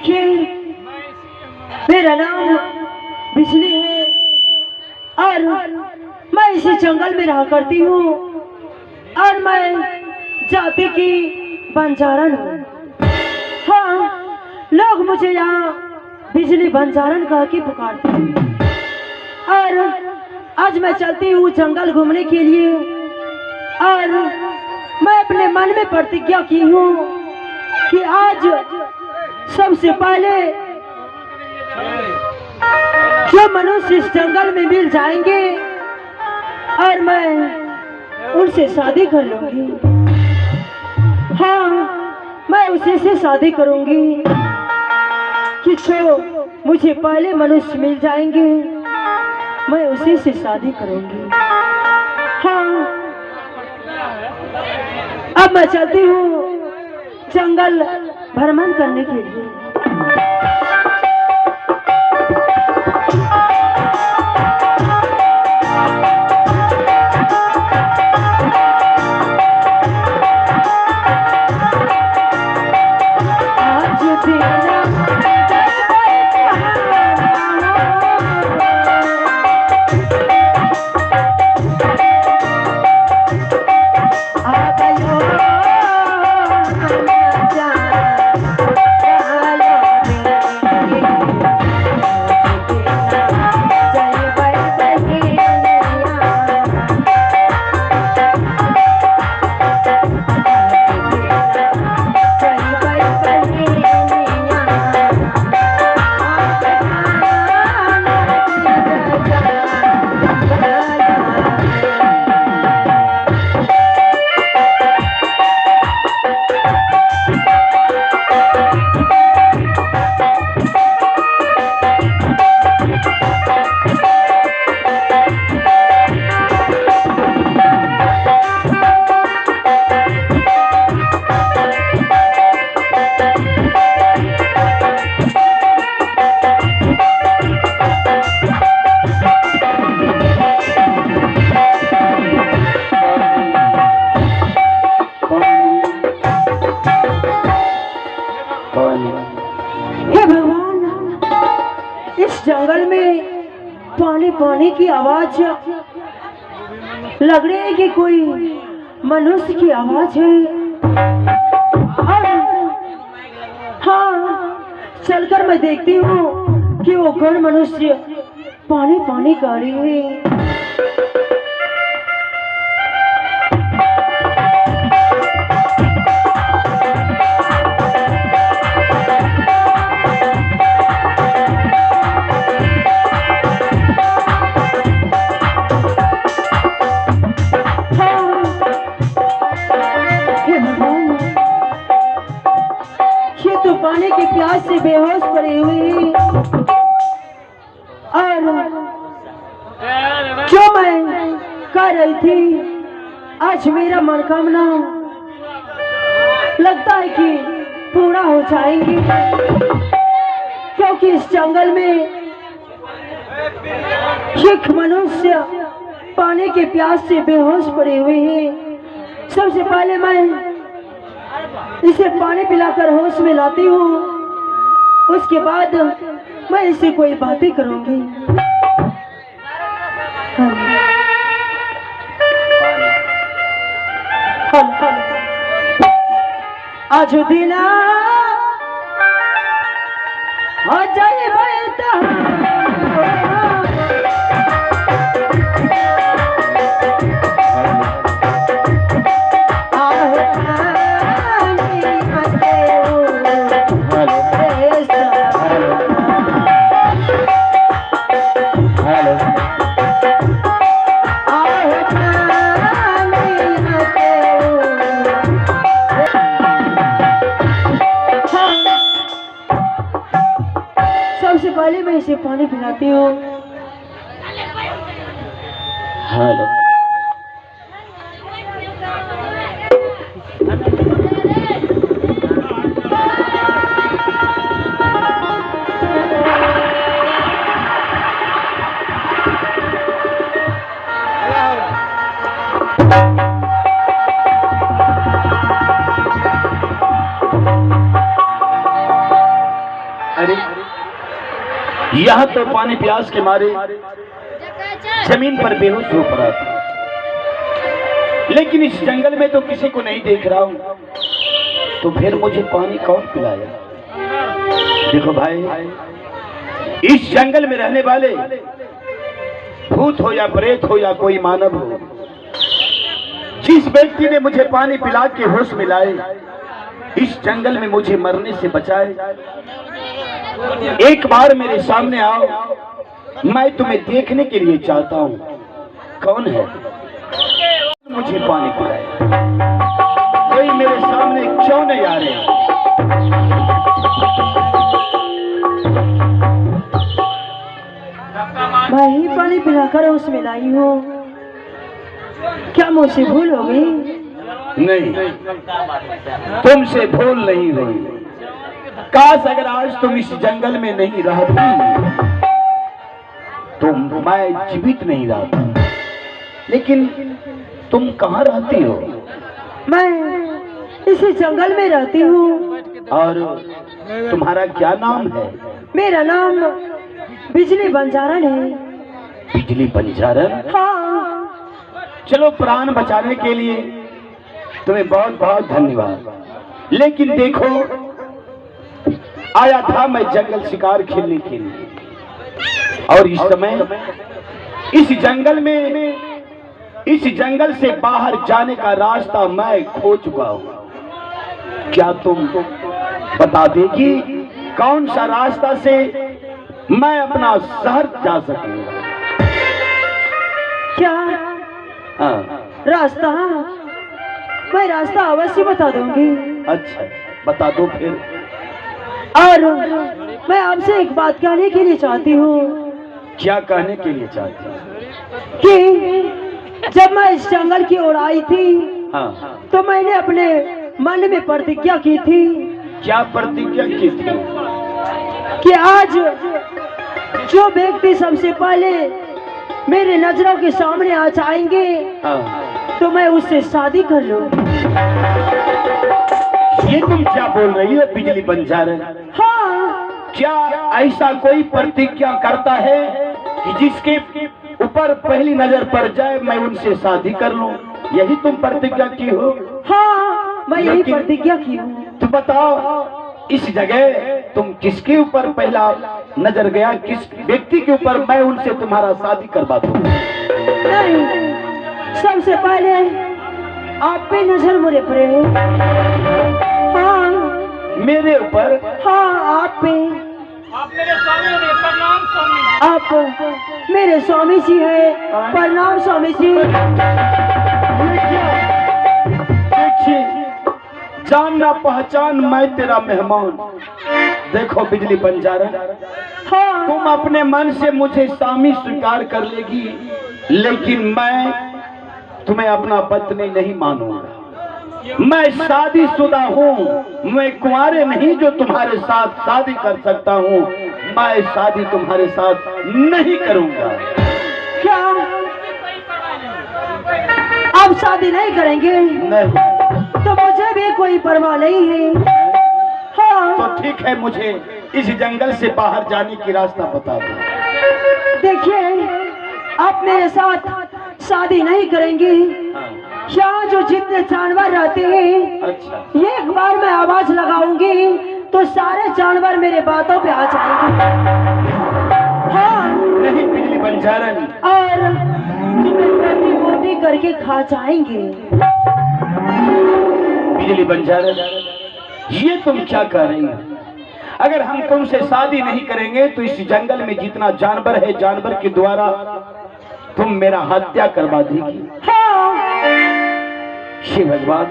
देखिए, मेरा नाम बिजली है और मैं इसी जंगल में रहा करती हूँ और मैं जाति की बंजारन हूँ। हाँ, लोग मुझे यहाँ बिजली बंजारन कह के पुकारते हैं और आज मैं चलती हूँ जंगल घूमने के लिए और मैं अपने मन में प्रतिज्ञा की हूँ कि आज सबसे पहले जो मनुष्य इस जंगल में मिल जाएंगे और मैं उनसे शादी कर लूंगी। हाँ, मैं उसी से शादी करूंगी कि जो मुझे पहले मनुष्य मिल जाएंगे मैं उसी से शादी करूंगी। हाँ, अब मैं चलती हूँ जंगल भ्रमण करने के लिए। जंगल में पानी पानी की आवाज लग रही है कि कोई मनुष्य की आवाज है। और हाँ, चलकर मैं देखती हूँ कि वो गण मनुष्य पानी पानी कर रही है। पानी की प्यास से बेहोश पड़ी हुई और जो मैं कर रही थी आज मेरा मनोकामना लगता है कि पूरा हो जाएंगी, क्योंकि इस जंगल में एक मनुष्य पानी की प्यास से बेहोश पड़ी हुई है। सबसे पहले मैं इसे पानी पिलाकर होश में लाती हूँ, उसके बाद मैं इससे कोई बातें करूंगी। आज दिन आ जाए सबसे पहले मैं इसे पानी पिलाती हूँ। हेलो, यहाँ तो पानी प्यास के मारे जमीन पर बेहोश हो पड़ा था, लेकिन इस जंगल में तो किसी को नहीं देख रहा हूँ, तो फिर मुझे पानी कौन पिलाया? देखो भाई, इस जंगल में रहने वाले भूत हो या प्रेत हो या कोई मानव हो, जिस व्यक्ति ने मुझे पानी पिला के होश मिलाए, इस जंगल में मुझे मरने से बचाए, एक बार मेरे सामने आओ, मैं तुम्हें देखने के लिए चाहता हूँ। कौन है मुझे पानी पिलाए? कोई मेरे सामने क्यों नहीं आ रहे? मैं ही पानी पिलाकर होश मिलाई हूँ, क्या मुझसे भूल हो गई? नहीं, तुमसे भूल नहीं हुई। काश अगर आज तुम इस जंगल में नहीं रहती तो मैं जीवित नहीं रहता। लेकिन तुम कहाँ रहती हो? मैं इसी जंगल में रहती हूँ। और तुम्हारा क्या नाम है? मेरा नाम बिजली बंजारन है। बिजली बंजारन? हाँ। चलो, प्राण बचाने के लिए तुम्हें बहुत बहुत धन्यवाद। लेकिन देखो, आया था मैं जंगल शिकार खेलने के लिए, और इस समय इस जंगल से बाहर जाने का रास्ता मैं खो चुका हूँ। क्या तुम बता देगी कौन सा रास्ता से मैं अपना शहर जा सकूंगा? क्या? हाँ, रास्ता? मैं रास्ता अवश्य बता दूंगी। अच्छा, बता दो फिर। और मैं आपसे एक बात कहने के लिए चाहती हूँ। क्या कहने के लिए चाहती हूँ? कि जब मैं इस जंगल की ओर आई थी, हाँ, तो मैंने अपने मन में प्रतिज्ञा की थी। क्या प्रतिज्ञा की थी? कि आज जो व्यक्ति सबसे पहले मेरे नजरों के सामने आ जाएंगे, हाँ, तो मैं उससे शादी कर लूं। ये तुम क्या बोल रही हो बिजली बंजारन? हाँ। क्या ऐसा कोई प्रतिज्ञा करता है कि जिसके ऊपर पहली नजर पड़ जाए मैं उनसे शादी कर लूं? यही तुम प्रतिज्ञा की हो? हाँ, मैं यही प्रतिज्ञा की हूँ। तो बताओ, इस जगह तुम किसके ऊपर पहला नजर गया? किस व्यक्ति के ऊपर मैं उनसे तुम्हारा शादी करवा दूं? नहीं, सबसे पहले आप पे नजर मुझे पड़े। हाँ, मेरे ऊपर? हाँ, आप पे। आप मेरे स्वामी हो, प्रणाम स्वामी। आप मेरे स्वामी जी है, प्रणाम स्वामी जी। देखिए, जानना पहचान, मैं तेरा मेहमान। देखो बिजली बंजारन, हाँ। तुम अपने मन से मुझे स्वामी स्वीकार कर लेगी, लेकिन मैं तुम्हें अपना पत्नी नहीं मानूंगा। मैं शादीशुदा हूँ, मैं कुंवारे नहीं जो तुम्हारे साथ शादी कर सकता हूँ। मैं शादी तुम्हारे साथ नहीं करूंगा। क्या आप शादी नहीं करेंगे? नहीं। तो मुझे भी कोई परवाह नहीं है। हाँ। तो ठीक है, मुझे इस जंगल से बाहर जाने की रास्ता बता दो। देखिए, आप मेरे साथ शादी नहीं करेंगे। यहाँ जो जितने जानवर रहते हैं, अच्छा, एक बार मैं आवाज लगाऊंगी तो सारे जानवर मेरे बातों पे आ जाएंगे। हाँ। नहीं बिजली बंजारन, और तुम्हें मोटी मोटी करके खा जाएंगे। बिजली बंजारन, ये तुम क्या कह रही हो? अगर हम तुमसे शादी नहीं करेंगे तो इस जंगल में जितना जानवर है, जानवर के द्वारा तुम मेरा हत्या करवा देगी। हाँ। हे भगवान,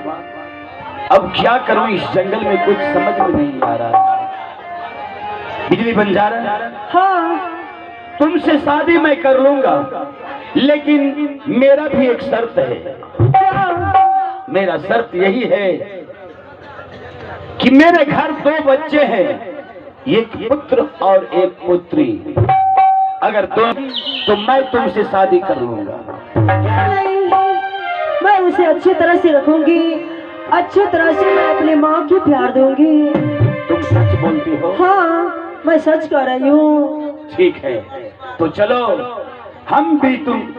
अब क्या करूं? इस जंगल में कुछ समझ में नहीं आ रहा है। बिजली बंजारन, हाँ। तुमसे शादी मैं कर लूंगा, लेकिन मेरा भी एक शर्त है। मेरा शर्त यही है कि मेरे घर 2 बच्चे हैं, एक पुत्र और एक पुत्री। अगर तुम तो मैं तुमसे शादी कर लूंगा। नहीं, मैं उसे अच्छी तरह से रखूंगी, अच्छी तरह से मैं अपनी माँ की प्यार दूंगी। तुम सच बोलती हो? हाँ, मैं सच कह रही हूँ। ठीक है, तो चलो हम भी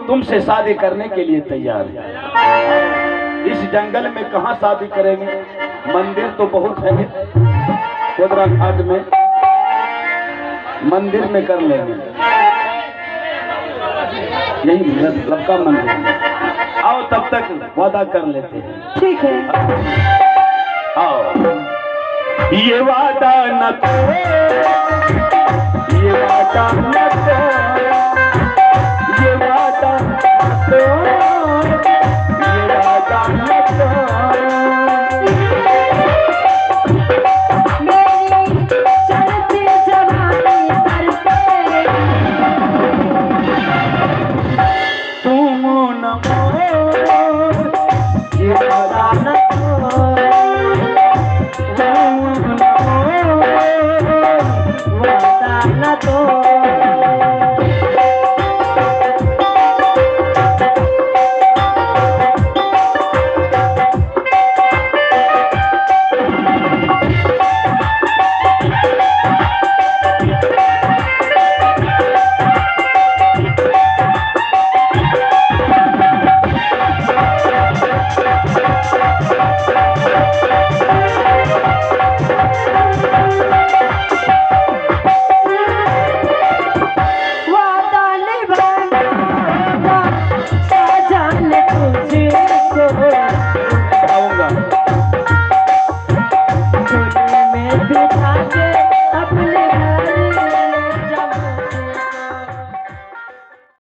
तुमसे शादी करने के लिए तैयार हैं। इस जंगल में कहाँ शादी करेंगे? मंदिर तो बहुत है, कोदरा घाट में मंदिर में कर लेंगे, यही लबका मंदिर में। आओ तब तक वादा कर लेते हैं। ठीक है। आओ, ये वादा न करो, ये वादा न करो।